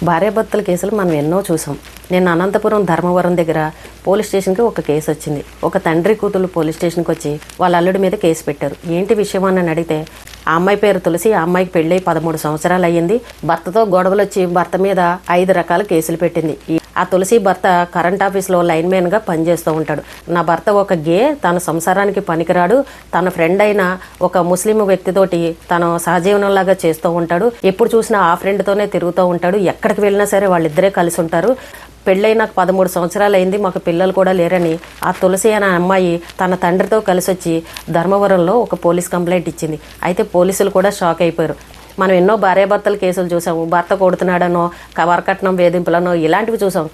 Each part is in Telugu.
భార్యాభర్తల కేసులు మనం ఎన్నో చూసాం. నేను అనంతపురం ధర్మవరం దగ్గర పోలీస్ స్టేషన్కి ఒక కేసు వచ్చింది. ఒక తండ్రి కూతురు పోలీస్ స్టేషన్కి వచ్చి వాళ్ళ అల్లుడి మీద కేసు పెట్టారు. ఏంటి విషయం అని అడిగితే ఆ అమ్మాయి పేరు తులసి. ఆ అమ్మాయికి పెళ్ళై 13 సంవత్సరాలు అయ్యింది. భర్తతో గొడవలు వచ్చి భర్త మీద 5 రకాల కేసులు పెట్టింది. ఆ తులసి భర్త కరెంట్ ఆఫీస్లో లైన్మెన్గా పనిచేస్తూ ఉంటాడు. నా భర్త ఒక గే, తన సంసారానికి పనికిరాడు, తన ఫ్రెండ్ అయిన ఒక ముస్లిం వ్యక్తితోటి తను సహజీవనంలాగా చేస్తూ ఉంటాడు. ఎప్పుడు చూసినా ఆ ఫ్రెండ్తోనే తిరుగుతూ ఉంటాడు. ఎక్కడికి వెళ్ళినా సరే వాళ్ళిద్దరే కలిసి ఉంటారు. పెళ్ళై నాకు 13 సంవత్సరాలు అయింది, మాకు పిల్లలు కూడా లేరని ఆ తులసి అనే అమ్మాయి తన తండ్రితో కలిసి వచ్చి ధర్మవరంలో ఒక పోలీస్ కంప్లైంట్ ఇచ్చింది. అయితే పోలీసులు కూడా షాక్ అయిపోయారు. మనం ఎన్నో భార్యాభర్తల కేసులు చూసాము. భర్త కొడుతున్నాడనో, వరకట్నం వేధింపులనో ఇలాంటివి చూసాం.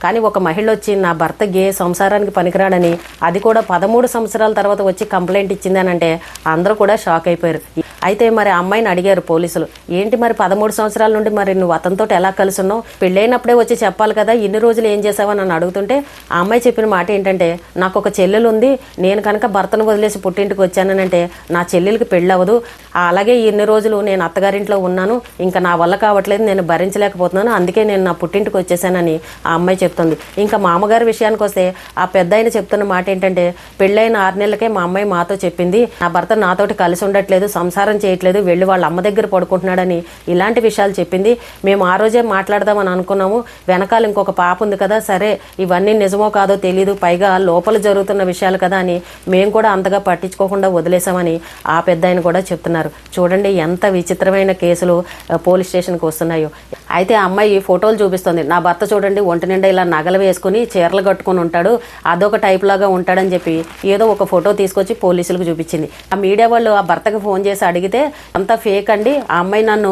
కానీ ఒక మహిళ వచ్చి నా భర్త గే, సంసారానికి పనికిరాడని, అది కూడా 13 సంవత్సరాల తర్వాత వచ్చి కంప్లైంట్ ఇచ్చిందనంటే అందరూ కూడా షాక్ అయిపోయారు. అయితే మరి ఆ అమ్మాయిని అడిగారు పోలీసులు, ఏంటి మరి 13 సంవత్సరాల నుండి మరి నువ్వు అతనితో ఎలా కలిసి ఉన్నావు, పెళ్ళైనప్పుడే వచ్చి చెప్పాలి కదా, ఇన్ని రోజులు ఏం చేసావని నన్ను అడుగుతుంటే ఆ అమ్మాయి చెప్పిన మాట ఏంటంటే, నాకు ఒక చెల్లెలు ఉంది, నేను కనుక భర్తను వదిలేసి పుట్టింటికి వచ్చానంటే నా చెల్లెలకి పెళ్ళవదు, అలాగే ఇన్ని రోజులు నేను అత్తగారింట్లో ఉన్నాను, ఇంకా నా వల్ల కావట్లేదు, నేను భరించలేకపోతున్నాను, అందుకే నేను నా పుట్టింటికి వచ్చేసానని ఆ అమ్మాయి చెప్తుంది. ఇంకా మా అమ్మగారి విషయానికి వస్తే ఆ పెద్ద ఆయన చెప్తున్న మాట ఏంటంటే, పెళ్ళైన 6 నెలలకే మా అమ్మాయి మాతో చెప్పింది, నా భర్త నాతోటి కలిసి ఉండట్లేదు, సంసారం చేయట్లేదు, వెళ్ళి వాళ్ళ అమ్మ దగ్గర పడుకుంటున్నాడని ఇలాంటి విషయాలు చెప్పింది. మేము ఆ రోజే మాట్లాడదామని అనుకున్నాము, వెనకాల ఇంకొక పాప ఉంది కదా, సరే ఇవన్నీ నిజమో కాదో తెలీదు, పైగా లోపల జరుగుతున్న విషయాలు కదా అని మేము కూడా అంతగా పట్టించుకోకుండా వదిలేసామని ఆ పెద్ద ఆయన కూడా చెప్తున్నారు. చూడండి ఎంత విచిత్రమైన కేసులు పోలీస్ స్టేషన్కి వస్తున్నాయో. అయితే ఆ అమ్మాయి ఫోటోలు చూపిస్తుంది. నా భర్త చూడండి ఒంటి నిండా ఇలా నగలు వేసుకుని చీరలు కట్టుకుని ఉంటాడు, అదొక టైప్ లాగా ఉంటాడని చెప్పి ఏదో ఒక ఫోటో తీసుకొచ్చి పోలీసులకు చూపించింది. ఆ మీడియా వాళ్ళు ఆ భర్తకు ఫోన్ చేసి అడిగితే అంతా ఫేక్ అండి, ఆ అమ్మాయి నన్ను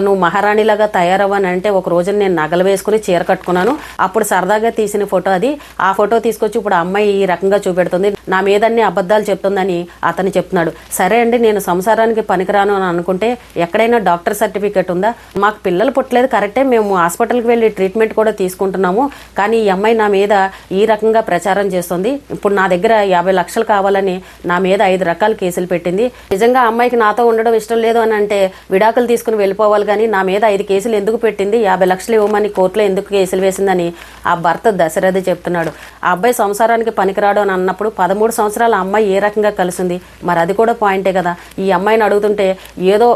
నువ్వు మహారాణిలాగా తయారవ్వని అంటే ఒక రోజు నేను నగలు వేసుకుని చీర కట్టుకున్నాను, అప్పుడు సరదాగా తీసిన ఫోటో అది, ఆ ఫోటో తీసుకొచ్చి ఇప్పుడు ఆ అమ్మాయి ఈ రకంగా చూపెడుతుంది, నా మీద అన్ని అబద్ధాలు చెప్తుందని అతను చెప్తున్నాడు. సరే అండి, నేను సంసారానికి పనికిరాను అని అనుకుంటే ఎక్కడైనా డాక్టర్ సర్టిఫికేట్ ఉందా, మాకు పిల్లలు పుట్టలేదు కరెక్టే, మేము హాస్పిటల్కి వెళ్ళి ట్రీట్మెంట్ కూడా తీసుకుంటున్నాము, కానీ ఈ అమ్మాయి నా మీద ఈ రకంగా ప్రచారం చేస్తుంది, ఇప్పుడు నా దగ్గర 50 లక్షలు కావాలని నా మీద 5 రకాల కేసులు పెట్టింది, నిజంగా అమ్మాయికి నాతో ఉండడం ఇష్టం లేదు అని అంటే విడాకులు తీసుకుని వెళ్ళిపోవాలి, కానీ నా మీద 5 కేసులు ఎందుకు పెట్టింది, 50 లక్షలు ఇవ్వమని కోర్టులో ఎందుకు కేసులు వేసిందని ఆ భర్త దశరథి చెప్తున్నాడు. ఆ అబ్బాయి సంసారానికి పనికిరాడు అని అన్నప్పుడు 13 సంవత్సరాల అమ్మాయి ఏ రకంగా కలిసింది, మరి అది కూడా పాయింటే కదా. ఈ అమ్మాయిని అడుగుతుంటే ఏదో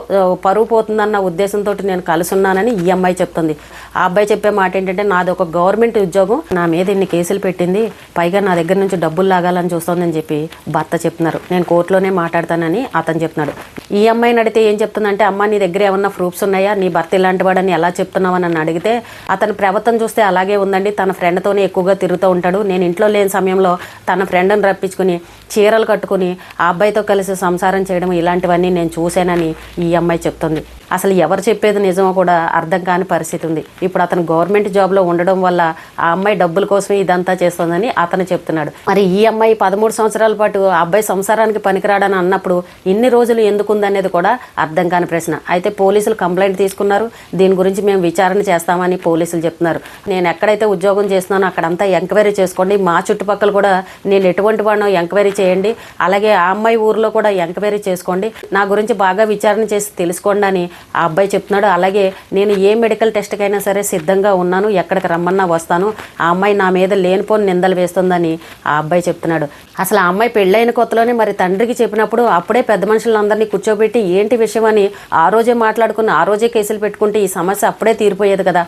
పరువు పోతుందన్న ఉద్దేశంతో నేను కలుసున్నానని ఈ అమ్మాయి చెప్తుంది. ఆ అబ్బాయి చెప్పే మాట ఏంటంటే, నాది ఒక గవర్నమెంట్ ఉద్యోగం, నా మీద ఇన్ని కేసులు పెట్టింది, పైగా నా దగ్గర నుంచి డబ్బులు లాగాలని చూస్తోందని చెప్పి భర్త చెప్తున్నారు. నేను కోర్టులోనే మాట్లాడతానని అతను చెప్తున్నాడు. ఈ అమ్మాయిని అడిగితే ఏం చెప్తుందంటే, అమ్మ నీ దగ్గర ఏమన్నా ప్రూఫ్స్ ఉన్నాయా, నీ భర్త ఇలాంటి వాడని ఎలా చెప్తున్నావు అని అడిగితే, అతని ప్రవర్తన చూస్తే అలాగే ఉందండి, తన ఫ్రెండ్తోనే ఎక్కువగా తిరుగుతూ ఉంటాడు, నేను ఇంట్లో లేని సమయంలో తన ఫ్రెండ్ని రప్పించుకుని చీరలు కట్టుకుని ఆ అబ్బాయితో కలిసి సంసారం చేయడం ఇలాంటివన్నీ నేను చూశానని ఈ అమ్మాయి చెప్తుంది. అసలు ఎవరు చెప్పేది నిజమో కూడా అర్థం కాని పరిస్థితి ఉంది. ఇప్పుడు అతను గవర్నమెంట్ జాబ్లో ఉండడం వల్ల ఆ అమ్మాయి డబ్బుల కోసమే ఇదంతా చేస్తుందని అతను చెప్తున్నాడు. మరి ఈ అమ్మాయి 13 సంవత్సరాల పాటు ఆ అబ్బాయి సంసారానికి పనికిరాడని అన్నప్పుడు ఇన్ని రోజులు ఎందుకు ఉందనేది కూడా అర్థం కాని ప్రశ్న. అయితే పోలీసులు కంప్లైంట్ తీసుకున్నారు, దీని గురించి మేము విచారణ చేస్తామని పోలీసులు చెప్తున్నారు. నేను ఎక్కడైతే ఉద్యోగం చేస్తున్నానో అక్కడంతా ఎంక్వైరీ చేసుకోండి, మా చుట్టుపక్కల కూడా నేను ఎటువంటి వాడినో ఎంక్వైరీ చేయండి, అలాగే ఆ అమ్మాయి ఊరిలో కూడా ఎంక్వైరీ చేసుకోండి, నా గురించి బాగా విచారణ చేసి తెలుసుకోండి అని ఆ అబ్బాయి చెప్తున్నాడు. అలాగే నేను ఏ మెడికల్ టెస్ట్కైనా సరే సిద్ధంగా ఉన్నాను, ఎక్కడికి రమ్మన్నా వస్తాను, ఆ అమ్మాయి నా మీద లేనిపోని నిందలు వేస్తుందని ఆ అబ్బాయి చెప్తున్నాడు. అసలు ఆ అమ్మాయి పెళ్ళైన కొత్తలోనే మరి తండ్రికి చెప్పినప్పుడు అప్పుడే పెద్ద మనుషులందరినీ కూర్చోబెట్టి ఏంటి విషయం అని ఆ రోజే మాట్లాడుకుని ఆ రోజే కేసులు పెట్టుకుంటే ఈ సమస్య అప్పుడే తీరిపోయేది కదా.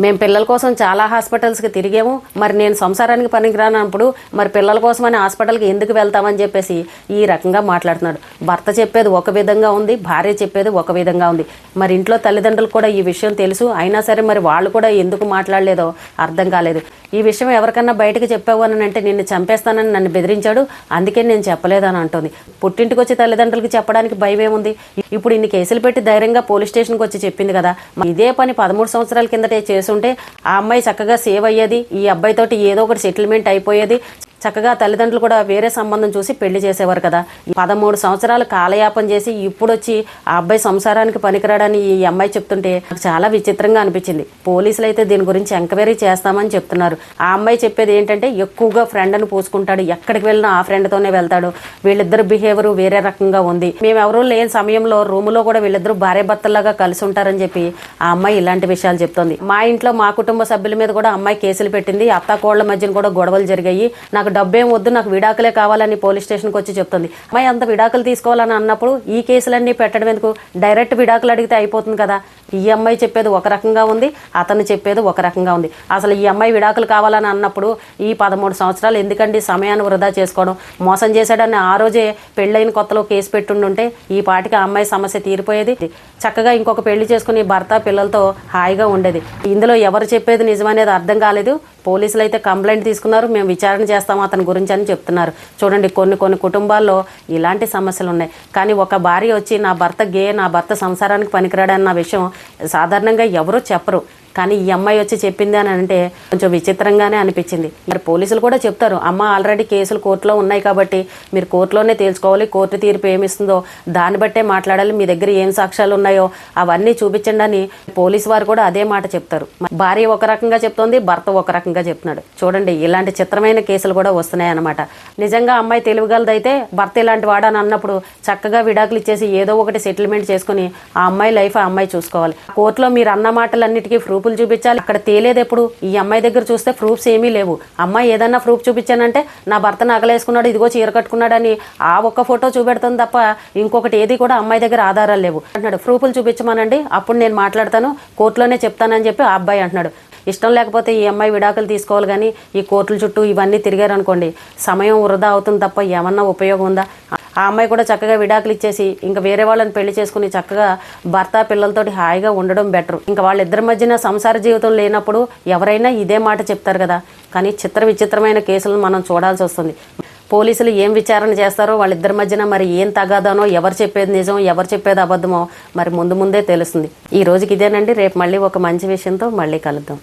మేము పిల్లల కోసం చాలా హాస్పిటల్స్కి తిరిగాము, మరి నేను సంసారానికి పనికిరానప్పుడు మరి పిల్లల కోసమని హాస్పిటల్కి ఎందుకు వెళ్తామని చెప్పేసి ఈ రకంగా మాట్లాడుతున్నాడు. భర్త చెప్పేది ఒక విధంగా ఉంది, భార్య చెప్పేది ఒక విధంగా ఉంది. మరి ఇంట్లో తల్లిదండ్రులు కూడా ఈ విషయం తెలుసు, అయినా సరే మరి వాళ్ళు కూడా ఎందుకు మాట్లాడలేదో అర్థం కాలేదు. ఈ విషయం ఎవరికన్నా బయటకు చెప్పావు అని అంటే నిన్ను చంపేస్తానని నన్ను బెదిరించాడు, అందుకే నేను చెప్పలేదని అంటుంది. పుట్టింటికి వచ్చి తల్లిదండ్రులకి చెప్పడానికి భయం ఏముంది, ఇప్పుడు ఇన్ని కేసులు పెట్టి ధైర్యంగా పోలీస్ స్టేషన్కి వచ్చి చెప్పింది కదా. ఇదే పని 13 సంవత్సరాల కిందటే చేసుంటే ఆ అమ్మాయి చక్కగా సేవ్ అయ్యేది, ఈ అబ్బాయితోటి ఏదో ఒకటి సెటిల్మెంట్ అయిపోయేది, చక్కగా తల్లిదండ్రులు కూడా వేరే సంబంధం చూసి పెళ్లి చేసేవారు కదా. 13 సంవత్సరాలు కాలయాపన చేసి ఇప్పుడు వచ్చి ఆ అబ్బాయి సంసారానికి పనికిరాడని ఈ అమ్మాయి చెప్తుంటే నాకు చాలా విచిత్రంగా అనిపించింది. పోలీసులు అయితే దీని గురించి ఎంక్వైరీ చేస్తామని చెప్తున్నారు. ఆ అమ్మాయి చెప్పేది ఏంటంటే ఎక్కువగా ఫ్రెండ్ అని పూసుకుంటాడు, ఎక్కడికి వెళ్ళినా ఆ ఫ్రెండ్తోనే వెళ్తాడు, వీళ్ళిద్దరు బిహేవియర్ వేరే రకంగా ఉంది, మేము ఎవరూ లేని సమయంలో రూములో కూడా వీళ్ళిద్దరూ భార్య భర్తల్లాగా కలిసి ఉంటారని చెప్పి ఆ అమ్మాయి ఇలాంటి విషయాలు చెప్తోంది. మా ఇంట్లో మా కుటుంబ సభ్యుల మీద కూడా అమ్మాయి కేసులు పెట్టింది, అత్తాకోళ్ల మధ్యన కూడా గొడవలు జరిగాయి, నాకు డబ్బేం వద్దు, నాకు విడాకులే కావాలని పోలీస్ స్టేషన్కి వచ్చి చెప్తుంది. అమ్మాయి అంత విడాకులు తీసుకోవాలని అన్నప్పుడు ఈ కేసులన్నీ పెట్టడం ఎందుకు, డైరెక్ట్ విడాకులు అడిగితే అయిపోతుంది కదా. ఈ అమ్మాయి చెప్పేది ఒక రకంగా ఉంది, అతను చెప్పేది ఒక రకంగా ఉంది. అసలు ఈ అమ్మాయి విడాకులు కావాలని అన్నప్పుడు ఈ 13 సంవత్సరాలు ఎందుకండి సమయాన్ని వృధా చేసుకోవడం, మోసం చేశాడని ఆ రోజే పెళ్ళైన కొత్తలో కేసు పెట్టుండుంటే ఈ పాటికి ఆ అమ్మాయి సమస్య తీరిపోయేది, చక్కగా ఇంకొక పెళ్లి చేసుకుని భర్త పిల్లలతో హాయిగా ఉండేది. ఇందులో ఎవరు చెప్పేది నిజమనేది అర్థం కాలేదు. పోలీసులు అయితే కంప్లైంట్ తీసుకున్నారు, మేము విచారణ చేస్తాము అతని గురించి అని చెప్తున్నారు. చూడండి, కొన్ని కుటుంబాల్లో ఇలాంటి సమస్యలు ఉన్నాయి. కానీ ఒక భార్య వచ్చి నా భర్త నా భర్త సంసారానికి పనికిరాడన్న విషయం సాధారణంగా ఎవరూ చెప్పరు. కానీ ఈ అమ్మాయి వచ్చి చెప్పింది అని అంటే కొంచెం విచిత్రంగానే అనిపించింది. మరి పోలీసులు కూడా చెప్తారు, అమ్మ ఆల్రెడీ కేసులు కోర్టులో ఉన్నాయి కాబట్టి మీరు కోర్టులోనే తేల్చుకోవాలి, కోర్టు తీర్పు ఏమిస్తుందో దాన్ని బట్టే మాట్లాడాలి, మీ దగ్గర ఏం సాక్ష్యాలు ఉన్నాయో అవన్నీ చూపించండి అని పోలీసు వారు కూడా అదే మాట చెప్తారు. భార్య ఒక రకంగా చెప్తోంది, భర్త ఒక రకంగా చెప్తున్నాడు. చూడండి, ఇలాంటి చిత్రమైన కేసులు కూడా వస్తున్నాయి అన్నమాట. నిజంగా అమ్మాయి తెలివిగలదైతే భర్త ఇలాంటి వాడని అన్నప్పుడు చక్కగా విడాకులు ఇచ్చేసి ఏదో ఒకటి సెటిల్మెంట్ చేసుకుని ఆ అమ్మాయి లైఫ్ ఆ అమ్మాయి చూసుకోవాలి. కోర్టులో మీరు అన్న మాటలన్నిటికీ ప్రూఫ్లు చూపించాలి. అక్కడ తేలేదు ఎప్పుడు, ఈ అమ్మాయి దగ్గర చూస్తే ప్రూఫ్స్ ఏమీ లేవు. అమ్మాయి ఏదన్నా ప్రూఫ్ చూపించానంటే నా భర్త నగలేసుకున్నాడు, ఇదిగో చీర కట్టుకున్నాడని ఆ ఒక్క ఫోటో చూపెడుతుంది తప్ప ఇంకొకటి ఏది కూడా అమ్మాయి దగ్గర ఆధారాలు లేవు అంటున్నాడు. ప్రూఫ్లు చూపించమనండి, అప్పుడు నేను మాట్లాడతాను, కోర్టులోనే చెప్తానని చెప్పి ఆ అబ్బాయి అంటున్నాడు. ఇష్టం లేకపోతే ఈ అమ్మాయి విడాకులు తీసుకోవాలి, కానీ ఈ కోర్టుల చుట్టూ ఇవన్నీ తిరిగారనుకోండి సమయం వృధా అవుతుంది తప్ప ఏమన్నా ఉపయోగం ఉందా. ఆ అమ్మాయి కూడా చక్కగా విడాకులు ఇచ్చేసి ఇంకా వేరే వాళ్ళని పెళ్లి చేసుకుని చక్కగా భర్త పిల్లలతోటి హాయిగా ఉండడం బెటర్. ఇంకా వాళ్ళిద్దరి మధ్యన సంసార జీవితం లేనప్పుడు ఎవరైనా ఇదే మాట చెప్తారు కదా. కానీ విచిత్రమైన కేసులను మనం చూడాల్సి వస్తుంది. పోలీసులు ఏం విచారణ చేస్తారో వాళ్ళిద్దరి మధ్యన మరి ఏం తగాదానో, ఎవరు చెప్పేది నిజం ఎవరు చెప్పేది అబద్ధమో మరి ముందే తెలుస్తుంది. ఈ రోజుకి ఇదేనండి. రేపు మళ్ళీ ఒక మంచి విషయంతో మళ్ళీ కలుద్దాం.